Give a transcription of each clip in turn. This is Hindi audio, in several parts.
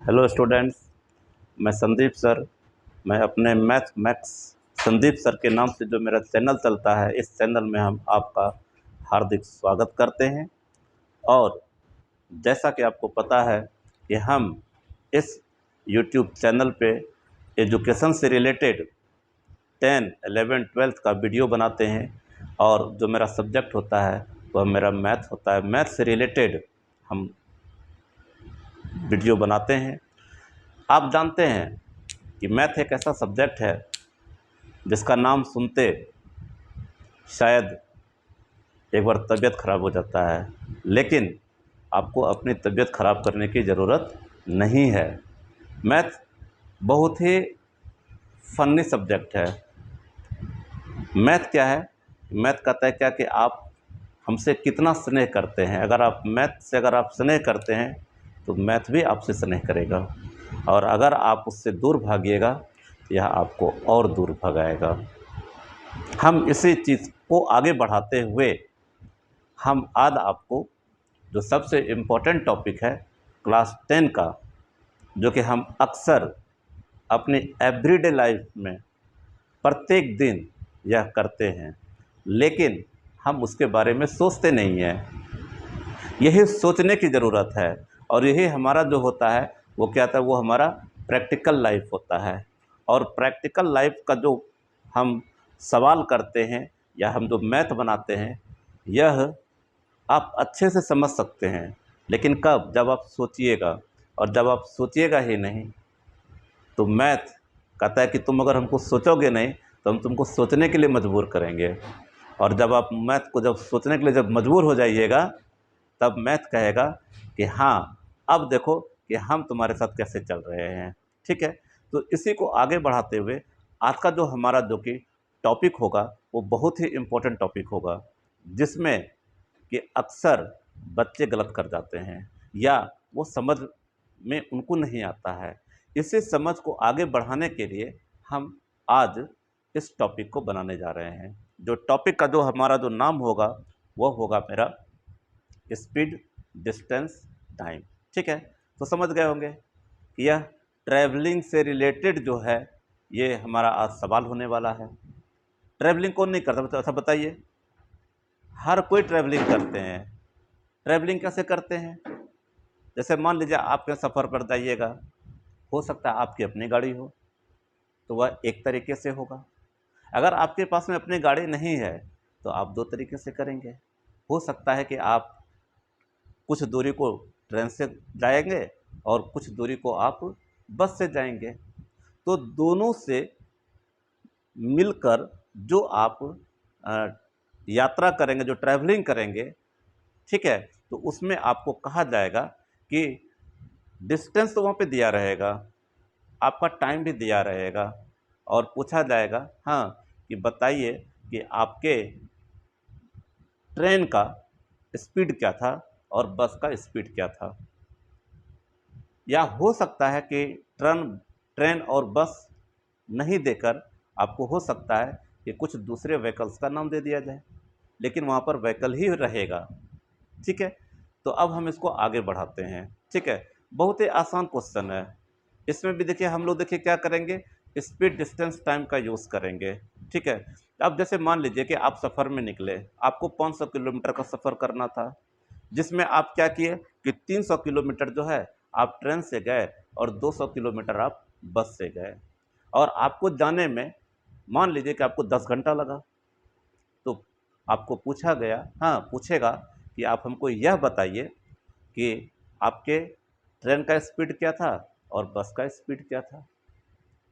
Hello students. मैं संदीप सर। मैं अपने मैथ मैक्स संदीप सर के नाम से जो मेरा चैनल चलता है, इस चैनल में हम आपका हार्दिक स्वागत करते हैं। और जैसा कि आपको पता है कि हम इस यूट्यूब चैनल पे एजुकेशन से रिलेटेड 10, 11, 12 का वीडियो बनाते हैं। और जो मेरा सब्जेक्ट होता है वह मेरा मैथ होता है। मैथ से रिलेटेड हम वीडियो बनाते हैं। आप जानते हैं कि मैथ एक ऐसा सब्जेक्ट है जिसका नाम सुनते शायद एक बार तबीयत ख़राब हो जाता है, लेकिन आपको अपनी तबीयत ख़राब करने की ज़रूरत नहीं है। मैथ बहुत ही फ़नी सब्जेक्ट है। मैथ क्या है? मैथ कहता है क्या कि आप हमसे कितना स्नेह करते हैं। अगर आप मैथ से अगर आप स्नेह करते हैं तो मैथ भी आपसे स्नेह करेगा, और अगर आप उससे दूर भागिएगा तो यह आपको और दूर भगाएगा। हम इसी चीज़ को आगे बढ़ाते हुए हम आज आपको जो सबसे इम्पोर्टेंट टॉपिक है क्लास 10 का, जो कि हम अक्सर अपनी एवरीडे लाइफ में प्रत्येक दिन यह करते हैं, लेकिन हम उसके बारे में सोचते नहीं हैं। यही सोचने की ज़रूरत है, और यही हमारा जो होता है वो क्या होता है, वो हमारा प्रैक्टिकल लाइफ होता है। और प्रैक्टिकल लाइफ का जो हम सवाल करते हैं या हम जो मैथ बनाते हैं, यह आप अच्छे से समझ सकते हैं, लेकिन कब? जब आप सोचिएगा। और जब आप सोचिएगा ही नहीं तो मैथ कहता है कि तुम अगर हमको सोचोगे नहीं तो हम तुमको सोचने के लिए मजबूर करेंगे। और जब आप मैथ को जब सोचने के लिए जब मजबूर हो जाइएगा, तब मैथ कहेगा कि हाँ, अब देखो कि हम तुम्हारे साथ कैसे चल रहे हैं। ठीक है? तो इसी को आगे बढ़ाते हुए आज का जो हमारा जो कि टॉपिक होगा वो बहुत ही इम्पोर्टेंट टॉपिक होगा, जिसमें कि अक्सर बच्चे गलत कर जाते हैं या वो समझ में उनको नहीं आता है। इसी समझ को आगे बढ़ाने के लिए हम आज इस टॉपिक को बनाने जा रहे हैं। जो टॉपिक का जो हमारा जो नाम होगा वो होगा मेरा स्पीड, डिस्टेंस, टाइम। ठीक है? तो समझ गए होंगे कि यह ट्रैवलिंग से रिलेटेड जो है ये हमारा आज सवाल होने वाला है। ट्रैवलिंग कौन नहीं करता? अच्छा बताइए। हर कोई ट्रैवलिंग करते हैं। ट्रैवलिंग कैसे करते हैं? जैसे मान लीजिए आप कहीं सफ़र पर जाइएगा, हो सकता है आपकी अपनी गाड़ी हो तो वह एक तरीके से होगा। अगर आपके पास में अपनी गाड़ी नहीं है तो आप दो तरीके से करेंगे। हो सकता है कि आप कुछ दूरी को ट्रेन से जाएंगे और कुछ दूरी को आप बस से जाएंगे। तो दोनों से मिलकर जो आप अ, यात्रा करेंगे, जो ट्रैवलिंग करेंगे, ठीक है, तो उसमें आपको कहा जाएगा कि डिस्टेंस तो वहाँ पे दिया रहेगा, आपका टाइम भी दिया रहेगा, और पूछा जाएगा हाँ कि बताइए कि आपके ट्रेन का स्पीड क्या था और बस का स्पीड क्या था। या हो सकता है कि ट्रेन ट्रेन और बस नहीं देकर आपको हो सकता है कि कुछ दूसरे व्हीकल्स का नाम दे दिया जाए, लेकिन वहाँ पर व्हीकल ही रहेगा। ठीक है? तो अब हम इसको आगे बढ़ाते हैं। ठीक है? बहुत ही आसान क्वेश्चन है। इसमें भी देखिए हम लोग देखिए क्या करेंगे, स्पीड, डिस्टेंस, टाइम का यूज़ करेंगे। ठीक है? अब जैसे मान लीजिए कि आप सफ़र में निकले, आपको 500 किलोमीटर का सफ़र करना था, जिसमें आप क्या किए कि 300 किलोमीटर जो है आप ट्रेन से गए और 200 किलोमीटर आप बस से गए। और आपको जाने में मान लीजिए कि आपको 10 घंटा लगा। तो आपको पूछा गया, हाँ, पूछेगा कि आप हमको यह बताइए कि आपके ट्रेन का स्पीड क्या था और बस का स्पीड क्या था।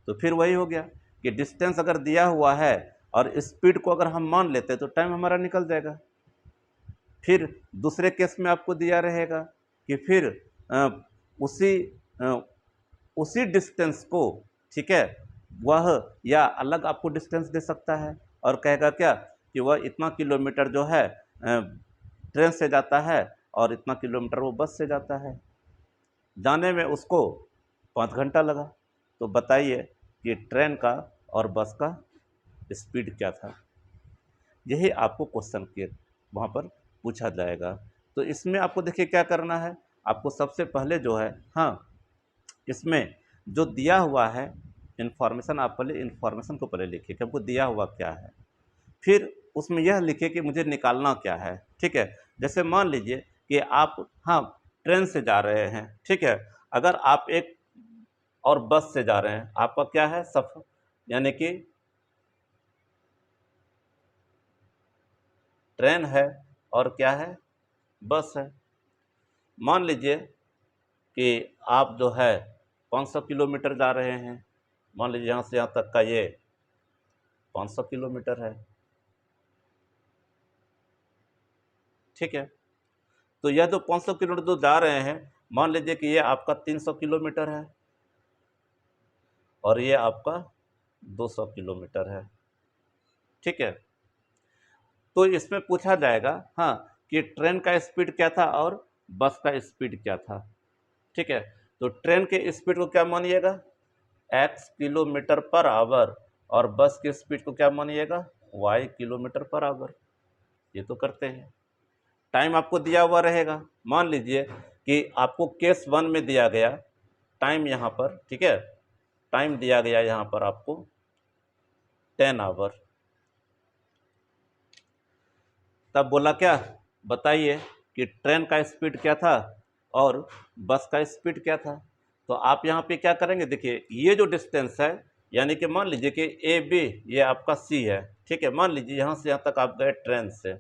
तो फिर वही हो गया कि डिस्टेंस अगर दिया हुआ है और स्पीड को अगर हम मान लेते तो टाइम हमारा निकल जाएगा। फिर दूसरे केस में आपको दिया रहेगा कि फिर अ, उसी अ, उसी डिस्टेंस को, ठीक है, वह या अलग आपको डिस्टेंस दे सकता है और कहेगा क्या कि वह इतना किलोमीटर जो है ट्रेन से जाता है और इतना किलोमीटर वो बस से जाता है। जाने में उसको 5 घंटा लगा। तो बताइए कि ट्रेन का और बस का स्पीड क्या था। यही आपको क्वेश्चन के वहाँ पर पूछा जाएगा। तो इसमें आपको देखिए क्या करना है, आपको सबसे पहले जो है, हाँ, इसमें जो दिया हुआ है इन्फॉर्मेशन, आप पहले इन्फॉर्मेशन को पहले लिखिए कि हमको दिया हुआ क्या है, फिर उसमें यह लिखिए कि मुझे निकालना क्या है। ठीक है, जैसे मान लीजिए कि आप, हाँ, ट्रेन से जा रहे हैं। ठीक है, अगर आप एक और बस से जा रहे हैं, आपका क्या है, सफ़र, यानी कि ट्रेन है और क्या है, बस है। मान लीजिए कि आप जो है 500 किलोमीटर जा रहे हैं, मान लीजिए यहाँ से यहाँ तक का ये 500 किलोमीटर है। ठीक है, तो यह जो 500 किलोमीटर जो जा रहे हैं, मान लीजिए कि ये आपका 300 किलोमीटर है और ये आपका 200 किलोमीटर है। ठीक है, तो इसमें पूछा जाएगा, हाँ, कि ट्रेन का स्पीड क्या था और बस का स्पीड क्या था। ठीक है, तो ट्रेन के स्पीड को क्या मानिएगा, x किलोमीटर पर आवर, और बस के स्पीड को क्या मानिएगा, y किलोमीटर पर आवर। ये तो करते हैं। टाइम आपको दिया हुआ रहेगा, मान लीजिए कि आपको केस 1 में दिया गया टाइम यहाँ पर। ठीक है, टाइम दिया गया यहाँ पर आपको 10 आवर। तब बोला क्या, बताइए कि ट्रेन का स्पीड क्या था और बस का स्पीड क्या था। तो आप यहाँ पे क्या करेंगे, देखिए ये जो डिस्टेंस है, यानी कि मान लीजिए कि ए बी ये आपका सी है। ठीक है, मान लीजिए यहाँ से यहाँ तक आप गए ट्रेन से,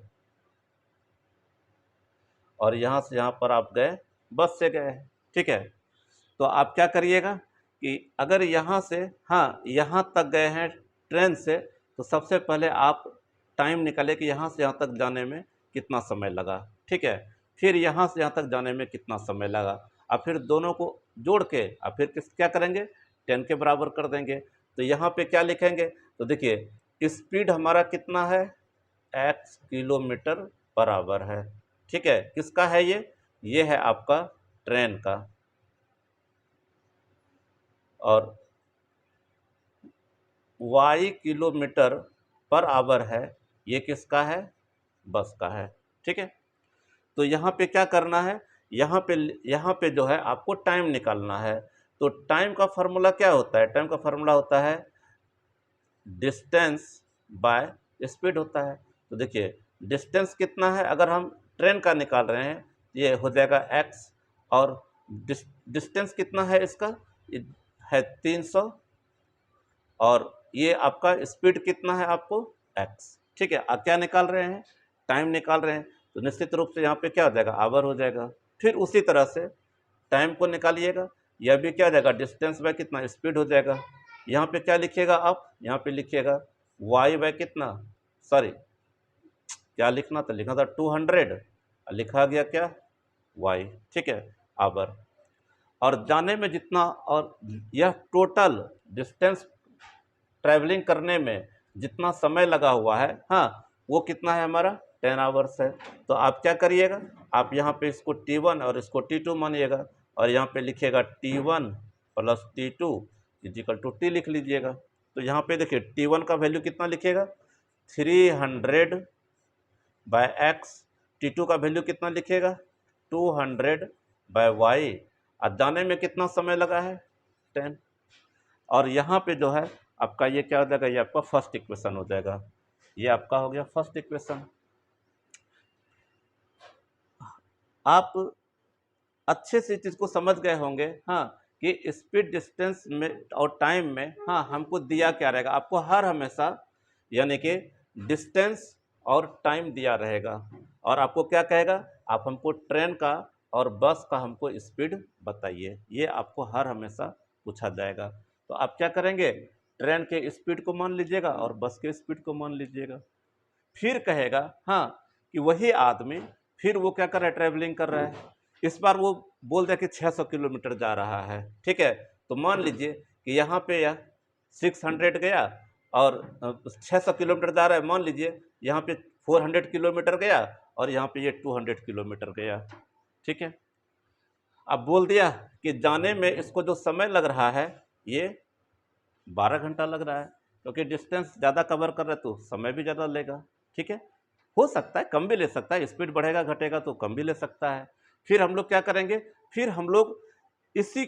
और यहाँ से यहाँ पर आप गए बस से गए। ठीक है, तो आप क्या करिएगा कि अगर यहाँ से, हाँ, यहाँ तक गए हैं ट्रेन से, तो सबसे पहले आप टाइम निकालें कि यहाँ से यहाँ तक जाने में कितना समय लगा। ठीक है, फिर यहाँ से यहाँ तक जाने में कितना समय लगा, और फिर दोनों को जोड़ के और फिर क्या करेंगे, 10 के बराबर कर देंगे। तो यहाँ पे क्या लिखेंगे, तो देखिए स्पीड हमारा कितना है, x किलोमीटर पर आवर है। ठीक है, किसका है ये है आपका ट्रेन का, और y किलोमीटर पर आवर है, ये किसका है, बस का है। ठीक है, तो यहाँ पे क्या करना है, यहाँ पे जो है आपको टाइम निकालना है। तो टाइम का फार्मूला क्या होता है, टाइम का फार्मूला होता है डिस्टेंस बाय स्पीड होता है। तो देखिए डिस्टेंस कितना है, अगर हम ट्रेन का निकाल रहे हैं, ये हो जाएगा x, और डिस्टेंस कितना है इसका, ये है 300, और ये आपका स्पीड कितना है आपको x। ठीक है, आप क्या निकाल रहे हैं, टाइम निकाल रहे हैं, तो निश्चित रूप से यहाँ पे क्या हो जाएगा, आवर हो जाएगा। फिर उसी तरह से टाइम को निकालिएगा, यह भी क्या हो जाएगा, डिस्टेंस बाय कितना, स्पीड हो जाएगा। यहाँ पे क्या लिखिएगा आप, यहाँ पे लिखिएगा y बाय कितना, सॉरी क्या लिखना था, लिखना था 200, लिखा गया क्या, y। ठीक है, आवर। और जाने में जितना, और यह टोटल डिस्टेंस ट्रैवलिंग करने में जितना समय लगा हुआ है, हाँ, वो कितना है हमारा, 10 आवर्स है। तो आप क्या करिएगा, आप यहाँ पे इसको T1 और इसको T2 मानिएगा, और यहाँ पे लिखिएगा T1 plus T2 is equal to T लिख लीजिएगा। तो यहाँ पे देखिए T1 का वैल्यू कितना लिखिएगा, 300 बाय x, T2 का वैल्यू कितना लिखिएगा, 200 बाय y, और जाने में कितना समय लगा है, 10। और यहाँ पे जो है आपका ये क्या हो जाएगा, ये आपका फर्स्ट इक्वेशन हो जाएगा। ये आपका हो गया फर्स्ट इक्वेशन। आप अच्छे से चीज़ को समझ गए होंगे, हाँ, कि स्पीड, डिस्टेंस में और टाइम में, हाँ, हमको दिया क्या रहेगा, आपको हर हमेशा यानी कि डिस्टेंस और टाइम दिया रहेगा, और आपको क्या कहेगा, आप हमको ट्रेन का और बस का हमको स्पीड बताइए, ये आपको हर हमेशा पूछा जाएगा। तो आप क्या करेंगे, ट्रेन के स्पीड को मान लीजिएगा और बस के स्पीड को मान लीजिएगा। फिर कहेगा, हाँ, कि वही आदमी फिर वो क्या कर रहा है, ट्रैवलिंग कर रहा है। इस बार वो बोल दिया कि 600 किलोमीटर जा रहा है। ठीक है, तो मान लीजिए कि यहाँ पे यह 600 गया और 600 किलोमीटर जा रहा है, मान लीजिए यहाँ पे 400 किलोमीटर गया और यहाँ पे ये 200 किलोमीटर गया। ठीक है, अब बोल दिया कि जाने में इसको जो समय लग रहा है ये 12 घंटा लग रहा है, क्योंकि डिस्टेंस ज़्यादा कवर कर रहे तो समय भी ज़्यादा लेगा। ठीक है, हो सकता है कम भी ले सकता है, स्पीड बढ़ेगा घटेगा तो कम भी ले सकता है। फिर हम लोग क्या करेंगे, फिर हम लोग इसी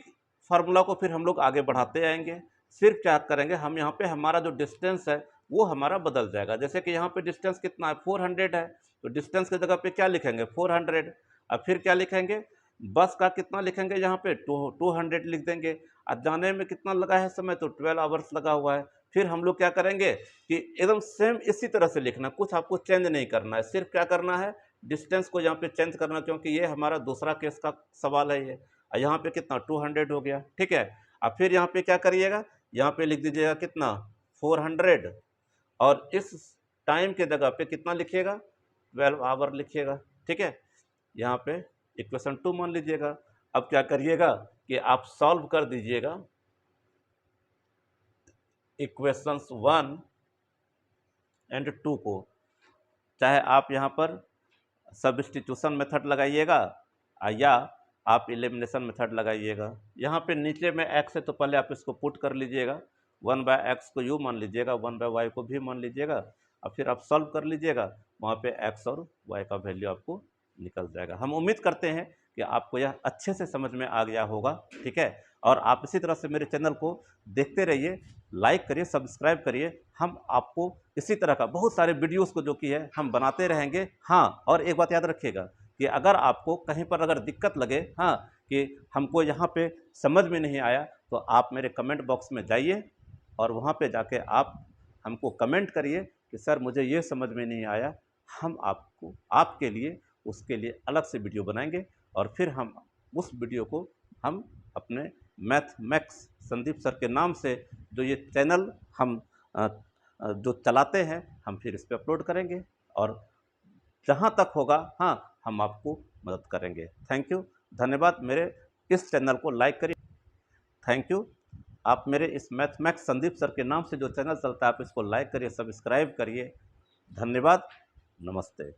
फार्मूला को फिर हम लोग आगे बढ़ाते आएंगे। सिर्फ क्या करेंगे, हम यहाँ पे हमारा जो डिस्टेंस है वो हमारा बदल जाएगा। जैसे कि यहाँ पे डिस्टेंस कितना है, 400 है, तो डिस्टेंस की जगह पे क्या लिखेंगे, 400। अब फिर क्या लिखेंगे, बस का कितना लिखेंगे, यहाँ पे 200 लिख देंगे। अब जाने में कितना लगा है समय, तो 12 आवर्स लगा हुआ है। फिर हम लोग क्या करेंगे कि एकदम सेम इसी तरह से लिखना, कुछ आपको चेंज नहीं करना है, सिर्फ क्या करना है, डिस्टेंस को यहाँ पे चेंज करना, क्योंकि ये हमारा दूसरा केस का सवाल है ये। यहाँ पे कितना 200 हो गया, ठीक है। अब फिर यहाँ पे क्या करिएगा, यहाँ पे लिख दीजिएगा कितना 400, और इस टाइम के जगह पे कितना लिखिएगा, 12 आवर लिखिएगा, ठीक है। यहाँ पे इक्वेशन 2 मान लीजिएगा। अब क्या करिएगा कि आप सॉल्व कर दीजिएगा इक्वेशंस 1 एंड 2 को, चाहे आप यहाँ पर सब्स्टिट्यूशन मेथड लगाइएगा या आप एलिमिनेशन मेथड लगाइएगा। यहाँ पे नीचे में x है तो पहले आप इसको पुट कर लीजिएगा, 1/x को u मान लीजिएगा, 1/y को भी मान लीजिएगा, और फिर आप सॉल्व कर लीजिएगा, वहाँ पे x और y का वैल्यू आपको निकल जाएगा। हम उम्मीद करते हैं कि आपको यह अच्छे से समझ में आ गया होगा, ठीक है। और आप इसी तरह से मेरे चैनल को देखते रहिए, लाइक करिए, सब्सक्राइब करिए। हम आपको इसी तरह का बहुत सारे वीडियोस को जो कि है हम बनाते रहेंगे। हाँ, और एक बात याद रखिएगा कि अगर आपको कहीं पर अगर दिक्कत लगे, हाँ, कि हमको यहाँ पे समझ में नहीं आया, तो आप मेरे कमेंट बॉक्स में जाइए और वहाँ पे जाके आप हमको कमेंट करिए कि सर मुझे ये समझ में नहीं आया। हम आपको आपके लिए उसके लिए अलग से वीडियो बनाएंगे, और फिर हम उस वीडियो को हम अपने मैथ मैक्स संदीप सर के नाम से जो ये चैनल हम जो चलाते हैं, हम फिर इस पर अपलोड करेंगे, और जहाँ तक होगा, हाँ, हम आपको मदद करेंगे। थैंक यू, धन्यवाद। मेरे इस चैनल को लाइक करिए। Thank you. आप मेरे इस मैथ मैक्स संदीप सर के नाम से जो चैनल चलता है, आप इसको लाइक करिए, सब्सक्राइब करिए। धन्यवाद, नमस्ते।